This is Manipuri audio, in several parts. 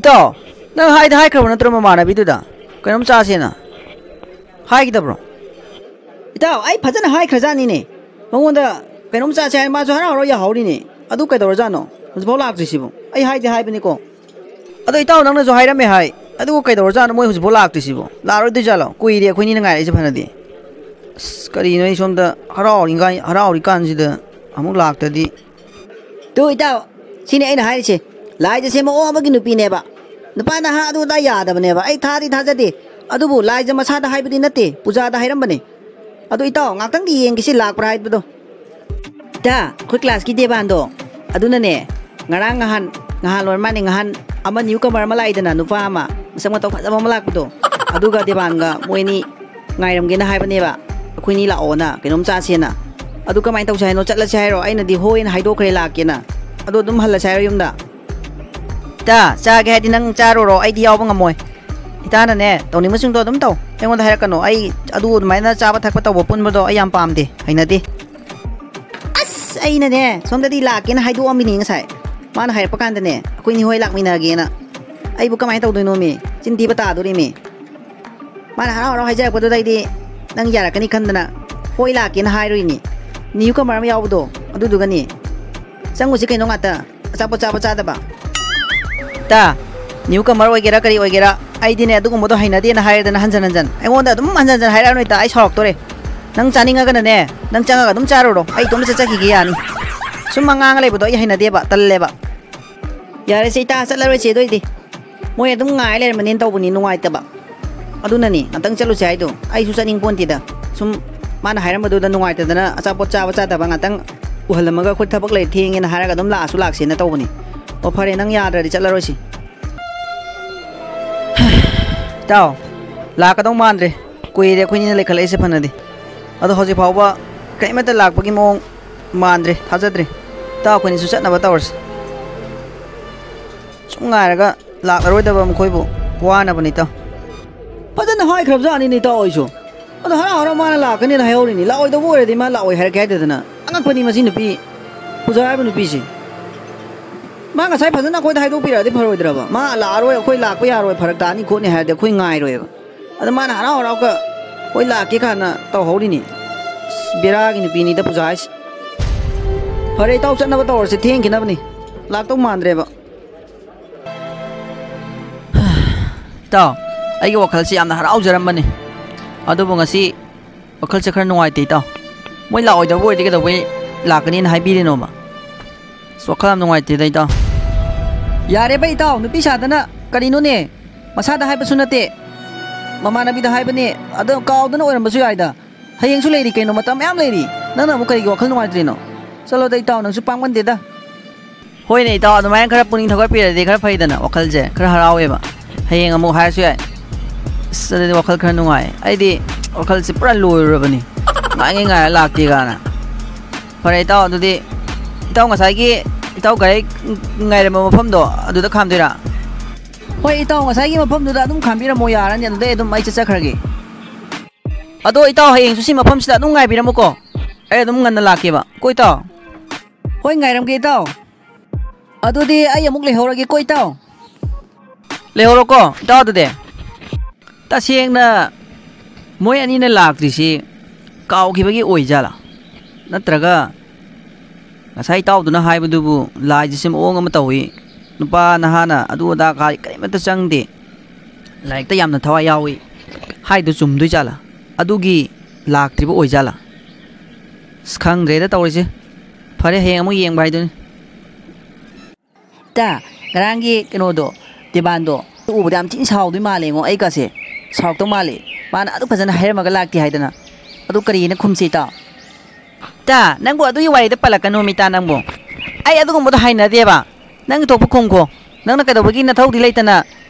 ꯏꯇꯥꯎ ꯅꯪ ꯍꯥꯏꯈ꯭ꯔꯕ ꯅꯠꯇ꯭ꯔꯣ ꯃꯃꯥꯟꯅꯕꯤꯗꯨꯗ ꯀꯩꯅꯣꯝ ꯆꯥꯁꯦꯅ ꯍꯥꯏꯈꯤꯗꯕ꯭ꯔꯣ ꯏꯇꯥꯎ ꯑꯩ ꯐꯖꯅ ꯍꯥꯏꯈ꯭ꯔꯖꯥꯠꯅꯤꯅꯦ ꯃꯉꯣꯟꯗ ꯀꯩꯅꯣꯝ ꯆꯥꯁꯦ ꯍꯥꯏ ꯃꯥꯁꯨ ꯍꯔꯥꯎ ꯍꯔꯥꯎ ꯌꯥꯍꯧꯔꯤꯅꯦ ꯑꯗꯨ ꯀꯩꯗꯧꯔꯖꯥꯠꯅꯣ ꯍꯧꯖꯤꯛꯐꯥꯎ ꯂꯥꯛꯇ꯭ꯔꯤꯁꯤꯕꯨ ꯑꯩ ꯍꯥꯏꯕꯅꯤꯀꯣ ꯑꯗꯣ ꯏꯇꯥꯎ ꯅꯪꯅꯁꯨ ꯍꯥꯏꯔꯝꯃꯦ ꯍꯥꯏ ꯑꯗꯨꯒ ꯀꯩꯗꯧꯔꯖꯥꯠꯅꯣ ꯃꯣꯏ ꯍꯧꯖꯤꯛꯐꯥꯎ ꯂꯥꯛꯇ꯭ꯔꯤꯁꯤꯕꯨ ꯂꯥꯛꯑꯔꯣꯏꯗꯣꯏꯖꯥꯠꯂꯣ ꯀꯨꯏꯔꯦ ꯑꯩꯈꯣꯏꯅꯤꯅ ꯉꯥꯏꯔꯛꯏꯁꯦ ꯐꯅꯗꯤ ꯑꯁ ꯀꯔꯤꯅꯣ ꯑꯩ ꯁꯣꯝꯗ ꯍꯔꯥꯎꯔꯤꯀꯥꯟꯁꯤꯗ ꯑꯃꯨꯛ ꯂꯥꯛꯇ꯭ꯔꯗꯤ ꯇꯨ ꯏꯇꯥꯎ ꯁꯤꯅꯦ ꯑꯩꯅ ꯍꯥꯏꯔꯤꯁꯦ ꯂꯥꯏꯖꯁꯦ ꯃꯑꯣꯡ ꯑꯃꯒꯤ ꯅꯨꯄꯤꯅꯦꯕ ꯅꯨꯄꯥ ꯅꯍꯥ ꯑꯗꯨ ꯑꯗꯥ ꯌꯥꯗꯕꯅꯦꯕ ꯑꯩ ꯊꯥꯖꯗꯦ ꯑꯗꯨꯕꯨ ꯂꯥꯏꯖ ꯃꯁꯥꯗ ꯍꯥꯏꯕꯗꯤ ꯅꯠꯇꯦ ꯄꯨꯖꯥꯗ ꯍꯥꯏꯔꯝꯕꯅꯦ ꯑꯗꯣ ꯏꯇꯥꯎ ꯉꯥꯛꯇꯪꯗꯤ ꯌꯦꯡꯒꯦꯁꯤ ꯂꯥꯛꯄ꯭ꯔꯥ ꯍꯥꯏꯕꯗꯣ ꯏꯇꯥ ꯑꯩꯈꯣꯏ ꯀ꯭ꯂꯥꯁꯀꯤ ꯗꯦꯕꯥꯟꯗꯣ ꯑꯗꯨꯅꯅꯦ ꯉꯔꯥꯡ ꯅꯍꯥꯟ ꯂꯣꯏꯔ ꯃꯥꯅꯦ ꯅꯍꯥꯟ ꯑꯃ ꯅ꯭ꯌꯨ ꯀꯃꯔ ꯑꯃ ꯂꯥꯛꯏꯗꯅ ꯅꯨꯄꯥ ꯑꯃ ꯃꯁꯛ ꯃꯇꯧ ꯐꯖꯕ ꯑꯃ ꯂꯥꯛꯄꯗꯣ ꯑꯗꯨꯒ ꯗꯦꯕꯥꯟꯒ ꯃꯣꯏꯅꯤ ꯉꯥꯏꯔꯝꯒꯦꯅ ꯍꯥꯏꯕꯅꯦꯕ ꯑꯩꯈꯣꯏꯅꯤ ꯂꯥꯛꯑꯣꯅ ꯀꯩꯅꯣꯝ ꯆꯥꯁꯦꯅ ꯑꯗꯨ ꯀꯃꯥꯏꯅ ꯇꯧꯁꯦ ꯍꯥꯏꯅꯣ ꯆꯠꯂꯁꯦ ꯍꯥꯏꯔꯣ ꯑꯩꯅꯗꯤ ꯍꯣꯏꯅ ꯍꯥꯏꯗꯣꯛꯈ꯭ꯔꯦ ꯂꯥꯛꯀꯦꯅ ꯑꯗꯣ ꯑꯗꯨꯝ ꯍꯜꯂꯁꯦ ꯍꯥꯏꯔꯣ ꯌꯨꯝꯗ ꯏꯇꯥ ꯆꯥꯒꯦ ꯍꯥꯏꯗꯤ ꯅꯪ ꯆꯥꯔꯨꯔꯣ ꯑꯩꯗꯤ ꯌꯥꯎꯕ ꯉꯝꯃꯣꯏ ꯏꯇꯥꯅꯅꯦ ꯇꯧꯅꯤꯡꯕꯁꯤꯡꯗꯣ ꯑꯗꯨꯝ ꯇꯧ ꯑꯩꯉꯣꯟꯗ ꯍꯥꯏꯔꯛꯀꯅꯣ ꯑꯩ ꯑꯗꯨꯃꯥꯏꯅ ꯆꯥꯕ ꯊꯛꯄ ꯇꯧꯕ ꯄꯨꯟꯕꯗꯣ ꯑꯩ ꯌꯥꯝ ꯄꯥꯝꯗꯦ ꯍꯩꯅꯗꯦ ꯑꯁ ꯑꯩꯅꯅꯦ ꯁꯣꯝꯗꯗꯤ ꯂꯥꯛꯀꯦꯅ ꯍꯥꯏꯗꯣꯛꯑꯝꯃꯤꯅꯤ ꯉꯁꯥꯏ ꯃꯥꯅ ꯍꯥꯏꯔꯛꯄ ꯀꯥꯟꯗꯅꯦ ꯑꯩꯈꯣꯏꯅꯤ ꯍꯣꯏ ꯂꯥꯛꯃꯤꯟꯅꯒꯦꯅ ꯑꯩꯕꯨ ꯀꯃꯥꯏꯅ ꯇꯧꯗꯣꯏꯅꯣꯃꯤ ꯆꯤꯟ ꯊꯤꯕ ꯇꯥꯗꯣꯔꯤꯃꯤ ꯃꯥꯅ ꯍꯔꯥꯎ ꯍꯔꯥꯎ ꯍꯥꯏꯖꯔꯛꯄꯗꯨꯗ ꯑꯩꯗꯤ ꯅꯪ ꯌꯥꯔꯛꯀꯅꯤ ꯈꯟꯗꯅ ꯍꯣꯏ ꯂꯥꯛꯀꯦꯅ ꯍꯥꯏꯔꯨꯏꯅꯤ ꯅ꯭ꯌꯨ ꯀꯃꯔ ꯑꯃ ꯌꯥꯎꯕꯗꯣ ꯑꯗꯨꯗꯨꯒꯅꯤ ꯆꯪꯉꯨꯁꯤ ꯀꯩꯅꯣ ꯉꯥꯛꯇ ꯑꯆꯥꯄꯣꯠ ꯆꯥꯕ ꯆꯥꯗꯕ ꯇꯥ ꯅ꯭ꯌꯨ ꯀꯃꯔ ꯑꯣꯏꯒꯦꯔꯥ ꯀꯔꯤ ꯑꯣꯏꯒꯦꯔꯥ ꯑꯩꯗꯤꯅꯦ ꯑꯗꯨꯒꯨꯝꯕꯗꯣ ꯍꯩꯅꯗꯦꯅ ꯍꯥꯏꯔꯗꯅ ꯍꯟꯖꯟ ꯑꯩꯉꯣꯟꯗ ꯑꯗꯨꯝ ꯍꯟꯖꯟ ꯍꯥꯏꯔꯛꯑꯅꯨ ꯏꯇꯥ ꯑꯩ ꯁꯥꯎꯔꯛꯇꯣꯔꯦ ꯅꯪ ꯆꯥꯅꯤꯡꯉꯒꯅꯅꯦ ꯅꯪ ꯆꯪꯉꯒ ꯑꯗꯨꯝ ꯆꯥꯔꯨꯔꯣ ꯑꯩ ꯏꯇꯣꯝꯇ ꯆꯠꯆꯈꯤꯒꯦ ꯌꯥꯅꯤ ꯁꯨꯝ ꯑꯉꯥꯡ ꯂꯩꯕꯗꯣ ꯑꯩ ꯍꯩꯅꯗꯦꯕ ꯇꯜꯂꯦꯕ ꯌꯥꯔꯦꯁꯦ ꯏꯇꯥ ꯆꯠꯂꯔꯣꯏꯁꯦ ꯑꯗꯨꯏꯗꯤ ꯃꯣꯏ ꯑꯗꯨꯝ ꯉꯥꯏ ꯂꯩꯔꯝꯃꯅꯤꯅ ꯇꯧꯕꯅꯤ ꯅꯨꯡꯉꯥꯏꯇꯕ ꯑꯗꯨꯅꯅꯤ ꯉꯥꯛꯇꯪ ꯆꯠꯂꯨꯁꯦ ꯍꯥꯏꯗꯣ ꯑꯩꯁꯨ ꯆꯠꯅꯤꯡ ꯄꯣꯟꯇꯦꯗ ꯁꯨꯝ ꯃꯥꯅ ꯍꯥꯏꯔꯝꯕꯗꯨꯗ ꯅꯨꯡꯉꯥꯏꯇꯗꯅ ꯑꯆꯥꯄꯣꯠ ꯆꯥꯕ ꯆꯥꯗꯕ ꯉꯥꯛꯇꯪ ꯎꯍꯜꯂꯝꯃꯒ ꯑꯩꯈꯣꯏ ꯊꯕꯛ ꯂꯩ ꯊꯦꯡꯉꯦꯅ ꯍꯥꯏꯔꯒ ꯑꯗꯨꯝ ꯂꯥꯛꯑꯁꯨ ꯂꯥꯛꯁꯦꯅ ꯇꯧꯕꯅꯤ ꯑꯣ ꯐꯔꯦ ꯅꯪ ꯌꯥꯗ꯭ꯔꯗꯤ ꯆꯠꯂꯔꯣꯏꯁꯤ ꯏꯇꯥꯎ ꯂꯥꯛꯀꯗꯧ ꯃꯥꯟꯗ꯭ꯔꯦ ꯀꯨꯏꯔꯦ ꯑꯩꯈꯣꯏꯅꯤꯅ ꯂꯩꯈꯠꯂꯛꯏꯁꯦ ꯐꯅꯗꯤ ꯑꯗꯣ ꯍꯧꯖꯤꯛ ꯐꯥꯎꯕ ꯀꯔꯤꯃꯠꯇ ꯂꯥꯛꯄꯒꯤ ꯃꯑꯣꯡ ꯃꯥꯟꯗ꯭ꯔꯦ ꯊꯥꯖꯗ꯭ꯔꯦ ꯏꯇꯥꯎ ꯑꯩꯈꯣꯏꯅꯤꯁꯨ ꯆꯠꯅꯕ ꯇꯧꯔꯁꯤ ꯁꯨꯝ ꯉꯥꯏꯔꯒ ꯂꯥꯛꯂꯔꯣꯏꯗꯕ ꯃꯈꯣꯏꯕꯨ ꯋꯥꯅꯕꯅꯤ ꯏꯇꯥꯎ ꯐꯖꯅ ꯍꯥꯏꯈ꯭ꯔꯕꯖꯥꯠꯅꯤꯅꯦ ꯏꯇꯥꯎ ꯑꯩꯁꯨ ꯑꯗꯣ ꯍꯔꯥꯎ ꯍꯔꯥꯎ ꯃꯥꯅ ꯂꯥꯛꯀꯅꯤꯅ ꯍꯥꯏꯍꯧꯔꯤꯅꯤ ꯂꯥꯛꯑꯣꯏꯗꯧꯕ ꯑꯣꯏꯔꯗꯤ ꯃꯥ ꯂꯥꯛꯑꯣꯏ ꯍꯥꯏꯔꯛꯀꯦ ꯍꯥꯏꯗꯗꯅ ꯑꯉꯛꯄꯅꯤ ꯃꯁꯤ ꯅꯨꯄꯤ ꯄꯨꯖꯥ ꯍꯥꯏꯕ ꯅꯨꯄꯤꯁꯤ ꯃꯥ ꯉꯁꯥꯏ ꯐꯖꯅ ꯑꯩꯈꯣꯏꯗ ꯍꯥꯏꯗꯣꯛꯄꯤꯔꯛꯑꯗꯤ ꯐꯔꯣꯏꯗ꯭ꯔꯕ ꯃꯥ ꯂꯥꯛꯑꯔꯣꯏ ꯑꯩꯈꯣꯏ ꯂꯥꯛꯄ ꯌꯥꯔꯣꯏ ꯐꯔꯛ ꯇꯥꯅꯤ ꯈꯣꯠꯅꯤ ꯍꯥꯏꯔꯗꯤ ꯑꯩꯈꯣꯏ ꯉꯥꯏꯔꯣꯏꯕ ꯑꯗ ꯃꯥꯅ ꯍꯔꯥꯎ ꯍꯔꯥꯎꯒ ꯍꯣꯏ ꯂꯥꯛꯀꯦ ꯀꯥꯟꯅ ꯇꯧꯍꯧꯔꯤꯅꯤ ꯕꯦꯔꯥꯒꯤ ꯅꯨꯄꯤꯅꯤꯗ ꯄꯨꯖꯥ ꯍꯥꯏꯁꯤ ꯐꯔꯦ ꯏꯇꯥꯎ ꯆꯠꯅꯕ ꯇꯧꯔꯁꯤ ꯊꯦꯡꯈꯤꯅꯕꯅꯤ ꯂꯥꯛꯇꯧ ꯃꯥꯟꯗ꯭ꯔꯦꯕ ꯏꯇꯥꯎ ꯑꯩꯒꯤ ꯋꯥꯈꯜꯁꯤ ꯌꯥꯝꯅ ꯍꯔꯥꯎꯖꯔꯝꯕꯅꯤ ꯑꯗꯨꯕꯨ ꯉꯁꯤ ꯋꯥꯈꯜꯁꯦ ꯈꯔ ꯅꯨꯡꯉꯥꯏꯇꯦ ꯏꯇꯥꯎ ꯃꯣꯏ ꯂꯥꯛꯑꯣꯏꯗꯕ ꯑꯣꯏꯔꯗꯤ ꯀꯩꯗꯧꯕꯩ ꯂꯥꯛꯀꯅꯤꯅ ꯍꯥꯏꯕꯤꯔꯤꯅꯣꯕ ꯋꯥꯈꯜ ꯌꯥꯝ ꯅꯨꯡꯉꯥꯏꯇꯦꯗ ꯏꯇꯥꯎ ꯌꯥꯔꯦꯕ ꯏꯇꯥꯎ ꯅꯨꯄꯤ ꯁꯥꯗꯅ ꯀꯔꯤꯅꯣꯅꯦ ꯃꯁꯥꯗ ꯍꯥꯏꯕꯁꯨ ꯅꯠꯇꯦ ꯃꯃꯥꯟꯅꯕꯤꯗ ꯍꯥꯏꯕꯅꯦ ꯑꯗꯣ ꯀꯥꯎꯗꯅ ꯑꯣꯏꯔꯝꯕꯁꯨ ꯌꯥꯏꯗ ꯍꯌꯦꯡꯁꯨ ꯂꯩꯔꯤ ꯀꯩꯅꯣ ꯃꯇꯝ ꯃꯌꯥꯝ ꯂꯩꯔꯤ ꯅꯪꯅ ꯑꯃꯨꯛ ꯀꯔꯤꯒꯤ ꯋꯥꯈꯜ ꯅꯨꯡꯉꯥꯏꯇ꯭ꯔꯤꯅꯣ ꯆꯠꯂꯣꯗ ꯏꯇꯥꯎ ꯅꯪꯁꯨ ꯄꯥꯡꯃꯟꯗꯦꯗ ꯍꯣꯏꯅꯦ ꯏꯇꯥꯎ ꯑꯗꯨꯃꯥꯏꯅ ꯈꯔ ꯄꯨꯛꯅꯤꯡ ꯊꯧꯒꯠꯄꯤꯔꯗꯤ ꯈꯔ ꯐꯩꯗꯅ ꯋꯥꯈꯜꯁꯦ ꯈꯔ ꯍꯔꯥꯎꯋꯦꯕ ꯍꯌꯦꯡ ꯑꯃꯨꯛ ꯍꯥꯏꯔꯁꯨ ꯌꯥꯏ ꯑꯁ ꯑꯗꯨꯗꯤ ꯋꯥꯈꯜ ꯈꯔ ꯅꯨꯡꯉꯥꯏ ꯑꯩꯗꯤ ꯋꯥꯈꯜꯁꯦ ꯄꯨꯔꯥ ꯂꯣꯏꯔꯨꯔꯕꯅꯤ ꯉꯥꯏꯔ ꯂꯥꯛꯇꯦ ꯒꯥꯅ ꯐꯔꯦ ꯏꯇꯥꯎ ꯑꯗꯨꯗꯤ ꯏꯇꯥꯎ ꯉꯁꯥꯏꯒꯤ ꯏꯇꯥꯎ ꯒꯥꯔꯤ ꯉꯥꯏꯔꯝꯕ ꯃꯐꯝꯗꯣ ꯑꯗꯨꯗ ꯈꯥꯝꯗꯣꯏꯔꯥ ꯍꯣꯏ ꯏꯇꯥꯎ ꯉꯁꯥꯏꯒꯤ ꯃꯐꯝꯗꯨꯗ ꯑꯗꯨꯝ ꯈꯥꯝꯕꯤꯔꯝꯃꯣ ꯌꯥꯔꯅꯤ ꯑꯗꯨꯗꯩ ꯑꯗꯨꯝ ꯑꯩ ꯆꯠꯆꯈ꯭ꯔꯒꯦ ꯑꯗꯣ ꯏꯇꯥꯎ ꯍꯌꯦꯡꯁꯨ ꯁꯤ ꯃꯐꯝꯁꯤꯗ ꯑꯗꯨꯝ ꯉꯥꯏꯕꯤꯔꯝꯃꯨꯀꯣ ꯑꯩ ꯑꯗꯨꯝ ꯉꯟꯅ ꯂꯥꯛꯀꯦꯕ ꯀꯣ ꯏꯇꯥꯎ ꯍꯣꯏ ꯉꯥꯏꯔꯝꯒꯦ ꯏꯇꯥꯎ ꯑꯗꯨꯗꯤ ꯑꯩ ꯑꯃꯨꯛ ꯂꯩꯍꯧꯔꯒꯦꯀꯣ ꯏꯇꯥꯎ ꯂꯩꯍꯧꯔꯣꯀꯣ ꯏꯇꯥꯎ ꯑꯗꯨꯗꯤ ꯇꯁꯦꯡꯅ ꯃꯣꯏ ꯑꯅꯤꯅ ꯂꯥꯛꯇ꯭ꯔꯤꯁꯤ ꯀꯥꯎꯈꯤꯕꯒꯤ ꯑꯣꯏꯖꯥꯠꯂꯥ ꯅꯠꯇ꯭ꯔꯒ ꯉꯁꯥꯏ ꯏꯇꯥꯎꯗꯨꯅ ꯍꯥꯏꯕꯗꯨꯕꯨ ꯂꯥꯏꯁꯤꯁꯨ ꯃꯑꯣꯡ ꯑꯃ ꯇꯧꯏ ꯅꯨꯄꯥ ꯅꯍꯥꯅ ꯑꯗꯨ ꯑꯗꯥ ꯀꯔꯤꯃꯠꯇ ꯆꯪꯗꯦ ꯂꯥꯏꯔꯤꯛꯇ ꯌꯥꯝꯅ ꯊꯋꯥꯏ ꯌꯥꯎꯏ ꯍꯥꯏꯗꯨ ꯆꯨꯝꯗꯣꯏꯖꯥꯠꯂꯥ ꯑꯗꯨꯒꯤ ꯂꯥꯛꯇ꯭ꯔꯤꯕ ꯑꯣꯏꯖꯥꯠꯂꯥ ꯑꯁ ꯈꯪꯗ꯭ꯔꯦꯗ ꯇꯧꯔꯤꯁꯦ ꯐꯔꯦ ꯍꯌꯦꯡ ꯑꯃꯨꯛ ꯌꯦꯡꯕ ꯍꯥꯏꯗꯨꯅꯤ ꯏꯇꯥ ꯉꯔꯥꯡꯒꯤ ꯀꯩꯅꯣꯗꯣ ꯗꯦꯕꯥꯟꯗꯣ ꯎꯕꯗ ꯌꯥꯝ ꯊꯤꯅ ꯁꯥꯎꯗꯣꯏ ꯃꯥꯜꯂꯦꯉꯣ ꯑꯩꯒꯁꯦ ꯁꯥꯎꯔꯛꯇꯧ ꯃꯥꯜꯂꯦ ꯃꯥꯅ ꯑꯗꯨ ꯐꯖꯅ ꯍꯥꯏꯔꯝꯃꯒ ꯂꯥꯛꯇꯦ ꯍꯥꯏꯗꯅ ꯑꯗꯨ ꯀꯔꯤꯅ ꯈꯨꯝꯁꯤ ꯏꯇꯥꯎ ꯏꯇꯥ ꯅꯪꯕꯨ ꯑꯗꯨꯒꯤ ꯋꯥꯔꯤꯗ ꯄꯜꯂꯛꯀꯅꯨ ꯏꯇꯥ ꯅꯪꯕꯨ ꯑꯩ ꯑꯗꯨꯒꯨꯝꯕꯗꯣ ꯍꯩꯅꯗꯦꯕ ꯅꯪꯅ ꯊꯣꯛꯄ ꯈꯨꯝꯈꯣ ꯅꯪꯅ ꯀꯩꯗꯧꯕꯒꯤ ꯅꯊꯧꯗꯤ ꯂꯩꯇꯅ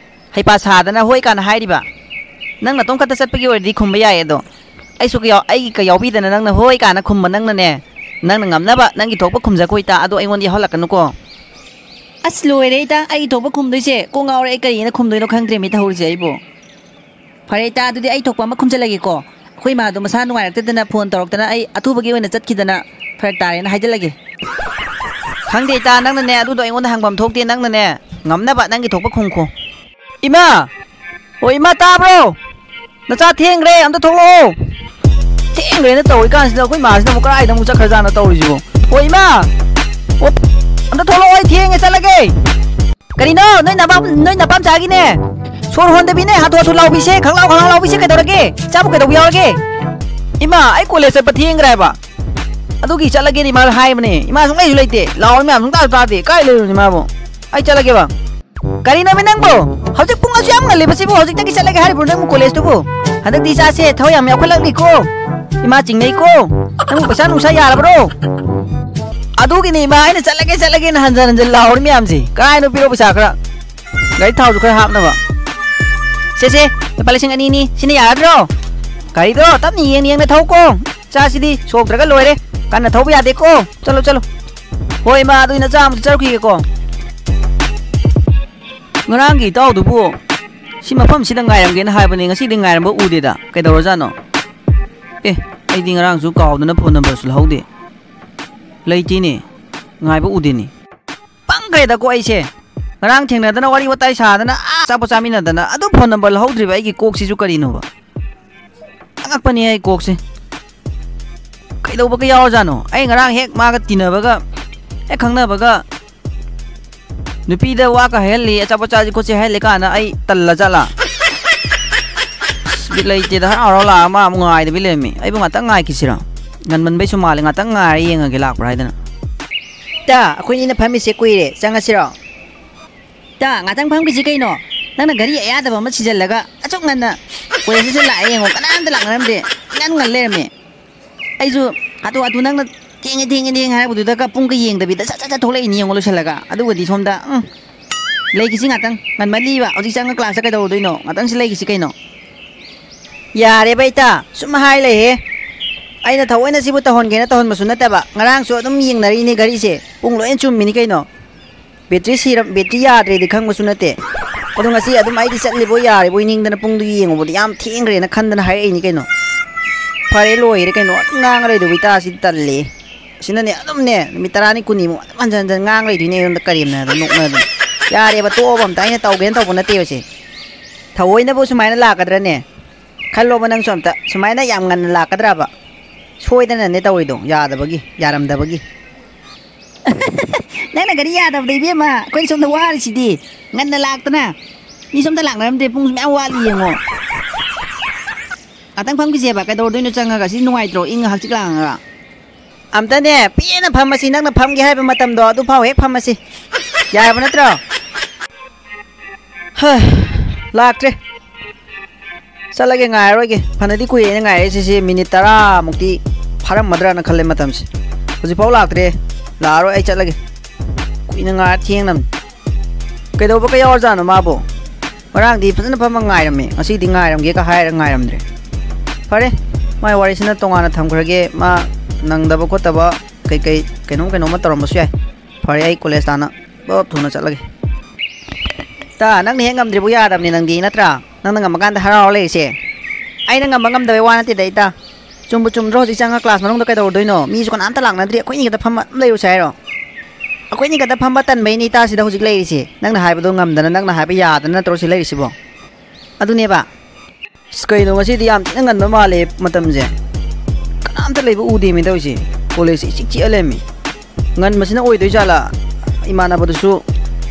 ꯍꯩꯄꯥ ꯁꯥꯗꯅ ꯍꯣꯏ ꯀꯥꯟꯅ ꯍꯥꯏꯔꯤꯕ ꯅꯪ ꯅꯇꯣꯝ ꯈꯛꯇ ꯆꯠꯄꯒꯤ ꯑꯣꯏꯔꯗꯤ ꯈꯨꯝꯕ ꯌꯥꯏ ꯑꯗꯣ ꯑꯩꯒ ꯌꯥꯎꯕꯤꯗꯅ ꯅꯪꯅ ꯍꯣꯏ ꯀꯥꯟꯅ ꯈꯨꯝꯕ ꯅꯪꯅꯅꯦ ꯅꯪꯅ ꯉꯝꯅꯕ ꯅꯪꯒꯤ ꯊꯣꯛꯄ ꯈꯨꯝꯖꯈꯣ ꯏꯇꯥ ꯑꯗꯣ ꯑꯩꯉꯣꯟꯗ ꯌꯥꯎꯍꯜꯂꯛꯀꯅꯨꯀꯣ ꯑꯁ ꯂꯣꯏꯔꯦ ꯏꯇꯥ ꯑꯩ ꯊꯣꯛꯄ ꯈꯨꯝꯗꯣꯏꯁꯦ ꯀꯣꯡ ꯉꯥꯎꯔꯦ ꯑꯩ ꯀꯔꯤꯅ ꯈꯨꯝꯗꯣꯏꯅꯣ ꯈꯪꯗ꯭ꯔꯦꯃꯤ ꯇꯧꯔꯤꯁꯦ ꯑꯩꯕꯨ ꯐꯔꯦ ꯏꯇꯥ ꯑꯗꯨꯗꯤ ꯑꯩ ꯊꯣꯛꯄ ꯑꯃ ꯈꯨꯝꯖꯜꯂꯒꯦꯀꯣ ꯑꯩꯈꯣꯏ ꯏꯃꯥꯗꯣ ꯃꯁꯥ ꯅꯨꯡꯉꯥꯏꯔꯛꯇꯗꯅ ꯐꯣꯟ ꯇꯧꯔꯛꯇꯅ ꯑꯩ ꯑꯊꯨꯕꯒꯤ ꯑꯣꯏꯅ ꯆꯠꯈꯤꯗꯅ ꯐꯔꯛ ꯇꯥꯔꯦꯅ ꯍꯥꯏꯖꯜꯂꯒꯦ ꯈꯪꯗꯦ ꯏꯇꯥ ꯅꯪꯅꯅꯦ ꯑꯗꯨꯗꯣ ꯑꯩꯉꯣꯟꯗ ꯍꯪꯐꯝ ꯊꯣꯛꯇꯦ ꯅꯪꯅꯅꯦ ꯉꯝꯅꯕ ꯅꯪꯒꯤ ꯊꯣꯛꯄ ꯈꯨꯝꯈꯣ Ima! Ôi ima ta bro! Nó cha thiên re, em ta thong lo! Thiên re nó tàu cái gì đâu, cái mà nó một cái nó một chắc khởi ra nó tàu đi chứ. Ôi ima! Em ta thong lo ôi thiên nghe sao lagi? Cái gì nó, nơi nào bám trái cái nè. Số hồn để bị nè, hạt thua lau bị xe, khăng lau bị xe cái đầu lagi. Cha một cái đầu biao lagi. Ima, ai cô lấy sẽ bắt thiên re ba? Adu ki chắc lagi đi mà hai mà nè. Ima xuống đây lấy tệ, lau mà xuống ta tệ, cái lấy rồi mà bo. Ai chắc lagi ba? Kari namin nang bo. Hawjik pung asyam nga liba sibo. Hawjik taki salagi hari pun nang college to bo. Handak di sa se thawayam yaw khalang ni ko. Ima jingnai ko. Nang pasa nung sa yara bro. Adu ki ni ma ai na salagi na hanjan laur mi am si. Kai no piro pasa kra. Gai thau khar hap na ba. Se palising ani ni sini yara bro. Kari do tap ni yeng na thau ko. Cha si di sok traga loi re. Kan na thau ba ya de ko. Chalo. Hoi ma adu na jam char ki ko. Ngarang tao du bu si mafam sidang ngairam gen haibani ngasi ding ngairam ba ude da kaidawra jano ai ding ngarang su kaw na phone number sul haude leiti ni ngai ba ude ni pang kai da ko ai se ngarang thengna dana wari watai sa dana sa pa chamina dana adu phone number haudri ba ai ki kok si su kari no ba angak pani ai kok se kaidaw ba ka yaw jano ai ngarang hek ma ga tinaba ga khangna ba ga Nupi da waka heli acha pacha ji ko che heli kana ai talla jala bilai te da har la ma ngai da bilemi ai ba ta ngai kisira ngan man bai su male nga ta ngai yenga ge lak brai da ta akhoi ni na phami se koi re changa sira ta nga tang pham ki ji kai no nang na gari ya da ba ma chi jal laga achok ngan na ko ye se la yengo kanan da lak ram de ngan le me ai ju atu nang na ting hai bu da ka pung ka yeng da bi da cha tholai ni yeng lo chalaga adu di som da lei ki singa tang ngan ma li ba oji chang class ka do doi no ngatang si lei ki si kai no ya re bai ta sum hai le he ai na thawai na si bu ta hon ge na ta hon ma sun na ta ba ngarang so adum yeng nari ni gari se pung lo en chum mi ni kai no battery ya re di khang ma sun na te adu ngasi adum ai di sat li bo ya re bo ning da na pung du yeng bo yam thing re na khan da na hai ai ni kai no phare loi re kai no ngang re du bi ta si tal le sina ne adum ne mi tarani kuni mo manjan ngang lai dine on da karim na nok na ya re ba to bam tai na taw gen taw na te se thawoi na bo sumai na la kadra ne khallo ba nang somta sumai na yam ngan la kadra ba soi da ne tawoi do ya da bagi yaram da bagi nang na gari ya da dei bi ma koi som da wa si di ngan na lak ta na ni som da lak na de pung me wa li ngo atang phang ki je ba ka do doi no changa ga si nuai tro ing hak chik lang ra amta ne piena pharmacy nang na pham ge hai ba matam do du phau hek pharmacy ya ba natro ha laktre salage ngai ro ge phanadi ku ye ngai se minute 10 mukti pharam madra na khalle matam se hoji phau laktre la ro ai chalage kuina nga thieng nam kai do ba ka yaw ja no ma bo marang di phana pham ngai ram me asi di ngai ram ge ka hai ra ngai ram dre pare mai wari sina tonga na tham khrage ma nang da ba ko ta ba kai kainom ma tarom su yai phare ai college ta na ba thuna chalage ta nang ni hengam dre bu ya dam ni nang di natra nang ngam kan da harau le se ai nang ngam da wa na ti dai ta chum ro ji changa class manung da kai do doi no mi su kan am ta lak na dre khoi ni ga da pham le u sai ro akhoi ni ga da pham ba tan mai ni ta si da hojik le se nang na hai ba do ngam da nang na hai ba ya da na tro si le si bo adu ne ba skai no ngasi di am ngan ma ma le matam je kanam ta le bu udi mi da si college si chi alemi ngan masina oi doi jala imana ba du su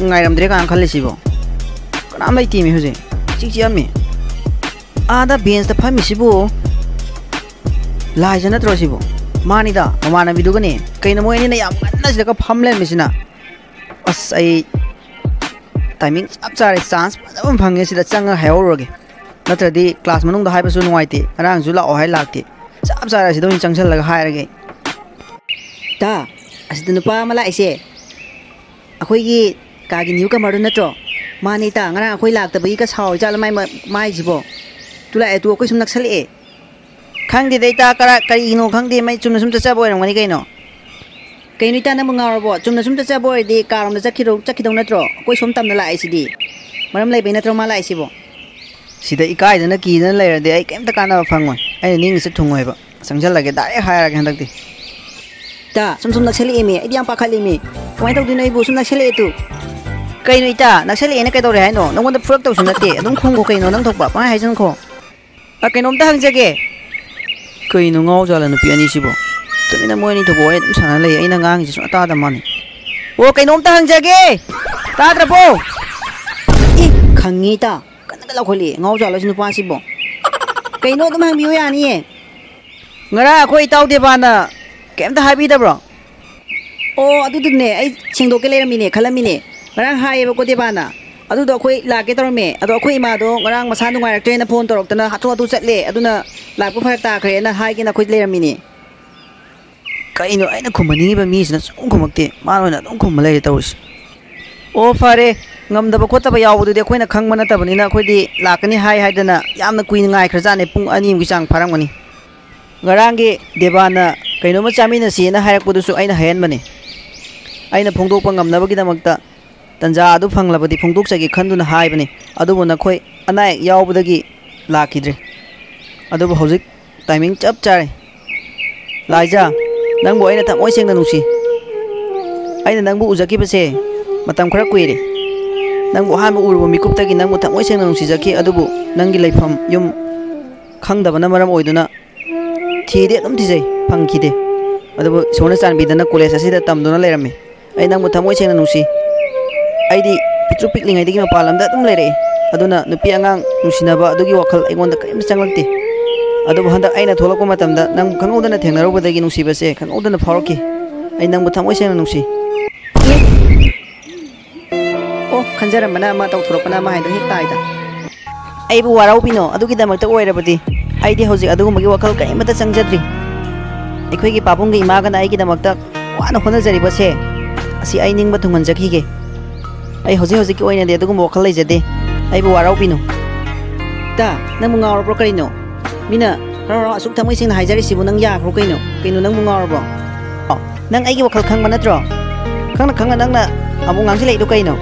ngai ram dre kan khal le si bo kanam lai ti mi hoje chi ami ada bench da phami si bo lai jana tro si bo mani da mamana bi du gane kaina moi ni na yam ngan na si ka pham len mi sina as ai timing up chare chance padam phange si da changa hayo natradi class manung da haiba su nuai ti arang jula o hai lakti chap chara si do ni changchal laga hai rage ta asida nupa mala ise akhoi gi ka gi new comer natro mani ta ngara akhoi lak ta bi ka saw jala mai jibo tula e tu akhoi sum naksal e khang di dei ta kari no khang di mai chum na sum cha boy rang mani kaino kaino ta na manga ro bo chum na sum cha boy di karam da chakhi do natro akhoi sum tam na la ise di maram lai be natro mala ise bo sida ikai dana ki dana lai ra de ai kem ta kana phangoi ai ning se thungoi ba sangjal lage dai hai ra gan dakti ta sum naksali mi ai diam pa khali mi koi tok dinai bu sum naksali tu Kay no ita, nagsali na kay daw rehay no. Nang wanda furak daw sunati. Adong khong ko kay no nang thokpa. Pang hay jang ko. Kay nom ta hangjage. Kay no ngaw jala no piani sibo. Tumi na mo ni to boy dum sana lay ay na ngang ji ata da man. O kay nom ta hangjage. Ta tra po. I khangi ta. Kan ka law kholi ngaw jala sinu pa sibo. Kay no dum hang biyo ya ni. Ngara khoi taw de ba na. Kem ta habi da bro. O adu du ne ai chingdo ke le mi ne khalam mi ne. Ngarang hai ba ko de ba na. Adu do khoi la ke tor me. Adu khoi ma do ngarang masa nu ngai rak train na phone torok tana hatu hatu chat le. Aduna la ko phar ta khre na hai ke na khoi le mi ne. Kai no ai na khumani ba mi sna sung khumakte. Ma no na dong khum le tawis. O fare ngam da ba khota ba yaw bu de khoi na khang mana ta bani na khoi di la ka ni hai hai dana yam na kui ngai khra ja ne pung ani gi chang pharang mani. Ngarang ge debana kaino ma chami na si na hairak pudu su aina hayan mane aina phongdok pa ngamna bagi damakta tanja adu phanglabadi phongdok chagi khanduna hai bane adu bona khoi anai yawbudagi lakidre adu bo hojik timing chap chare laija nangbo aina thamoi sengna nusi aina nangbu uzaki base matam khara kuire nangbo hanbo urbo mikup tagi nangbo thamoi sengna nusi jaki adu bo nangi laifam yum khangdabana maram oiduna Thide dum thijai phangkhide adu sona chanbidana college asida tamduna lerame ai nang muthamoi chena nusi aidi pitru pikling ai digi mapalamda dum lere aduna nupi angang nusinaba adugi wakhal aigonda kaim changlakti adu handa aina tholakpa matamda nang khangudana thengnarobadagi nusibase khangudana phawrki ai nang muthamoi chena nusi o khanjaramana ma tawthorapana ma haido hek taida ai bu warau bino adugi damakta oirabadi aidi hojik adugumagi wakhal kaimata changjadri ekhoi papung gi imaga na ai gi damakta wana hona jari base asi ai ningba thungan jakhige ai hojik ki oina de adugum wakhal leijade ai bu warau pino ta nang ngawr pro karino mina ra asuk thamoi sing haijari sibu nang ya pro kaino kaino nang ngawr bo nang ai gi wakhal khang manatro khang nang na amung ngangsi leido kaino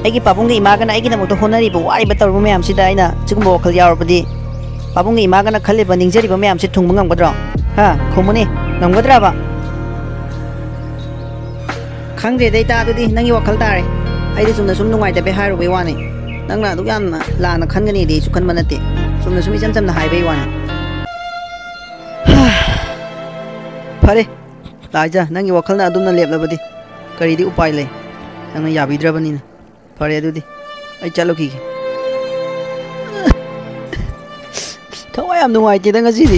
ai gi papung gi imaga na ai gi damakta honari bu wari batar bu mayam sida aina chugum wakhal yawrpadi Papung imaga na khale ba ningjari ba mayam se thungba ngamgadro ha khomuni ngamgadra ba khangde dei ta dudi nangi wakhal tare ai de sumna sum nungai ta be hairu be wani nangna du yam la na khangani de su khan manate sumna sumi cham cham na hai be wani phare laija nangi wakhal na adum na leplabadi kari di upai le nangna yabidra bani na phare dudi ai chalo ki Thawai am nungai ti danga sidi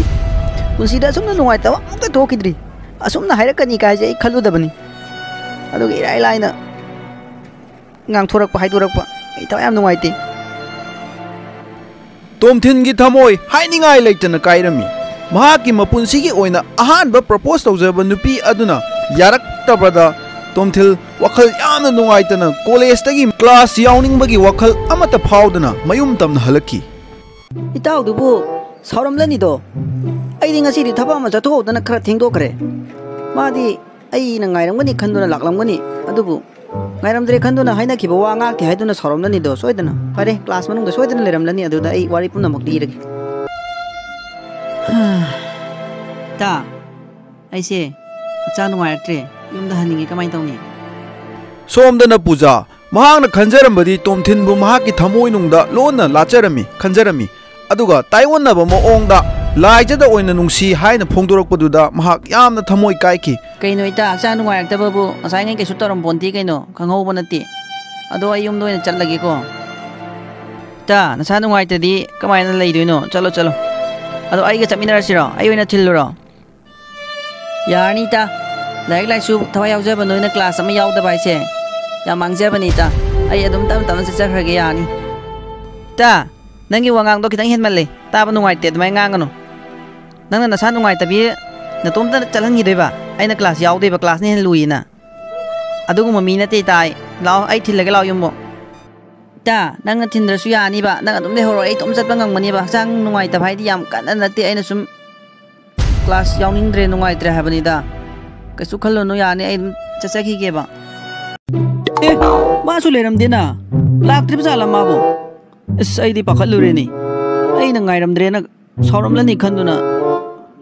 punsida sumna nungai tawa amta thokidri asumna hairakani kai je khalu dabani adugi irai laina ngang thorak pa haidurak pa ai thawai am nungai ti Tomthin gi thamoi hainingai leitana kairami mahaki mapunsi gi oina ahan ba propose tawjaba nupi aduna yarak tabada Tomthil wakhal yamna nungai tana college tagi class yawning bagi wakhal amata phawdana mayum tamna halaki Itaw dubu sauramlani do ai dinga siri thaba ma jatho dana khara thengdo khare madi ai na ngairamgani khanduna laklamgani adubu ngairamdre khanduna haina khiba wa ngak thi haiduna sauramlani do soidana pare class manung da soidana leramlani aduda ai wari punna mok diragi ta ai se cha nungairtre yumda haningi kamai tawni somdana puja mahangna khanjarambadi Tomthin bu mahaki thamoi nungda lonna lacherami khanjarami aduga taiwonna ba moongda laijada oina nungsi haina phongdorakpaduda mahak yamna thamoi kaiki kaino ita cha nungairakta babu asai ngai kesu toram bonti kaino khangau banati ado ayum doina chatlagi ko ta nasa nungaitadi kamaina leidoino chalo chalo ado ai ga chaminarasiro ai oina thilluro yarni ta laik laisu thawai yaujaba noina class ama yauda baise ya mangjabani ta ai adum tam tam se chakhrage yani ta nangi wangang do kitang henmalle ta ba nungai te mai ngangano nangna nasa nungai tabi na tom ta chalangi deba aina class yaw deba class ne luina adugu mami na te tai law ai thillaga law yumbo ta nangna thindra su yani ba nang adum le horo ai tom chat bangang mani ba sang nungai ta bhai di yam kan na te aina sum class yawning dre nungai tre habani da kasu khallo no yani ai chachaki ge ba ma su leram dina lak trip sala ma bo ai di pakhatlure ni ai na ngairamdre na sauramlani khanduna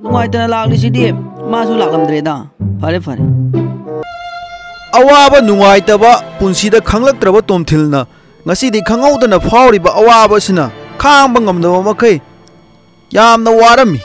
nungai tana lakli sidi ma su laklamdre da phare phare ꯑꯋꯥꯕ ꯅꯨꯡꯉꯥꯏꯇꯕ ꯄꯨꯟꯁꯤꯗ ꯈꯪꯂꯛꯇ꯭ꯔꯕ ꯇꯣꯝꯊꯤꯜꯅ ꯉꯁꯤꯗꯤ ꯈꯪꯍꯧꯗꯅ ꯐꯥꯎꯔꯤꯕ ꯑꯋꯥꯕꯁꯤꯅ ꯈꯥꯡꯕ ꯉꯝꯗꯕ ꯃꯈꯩ ꯌꯥꯝꯅ ꯋꯥꯔꯝꯃꯤ꯫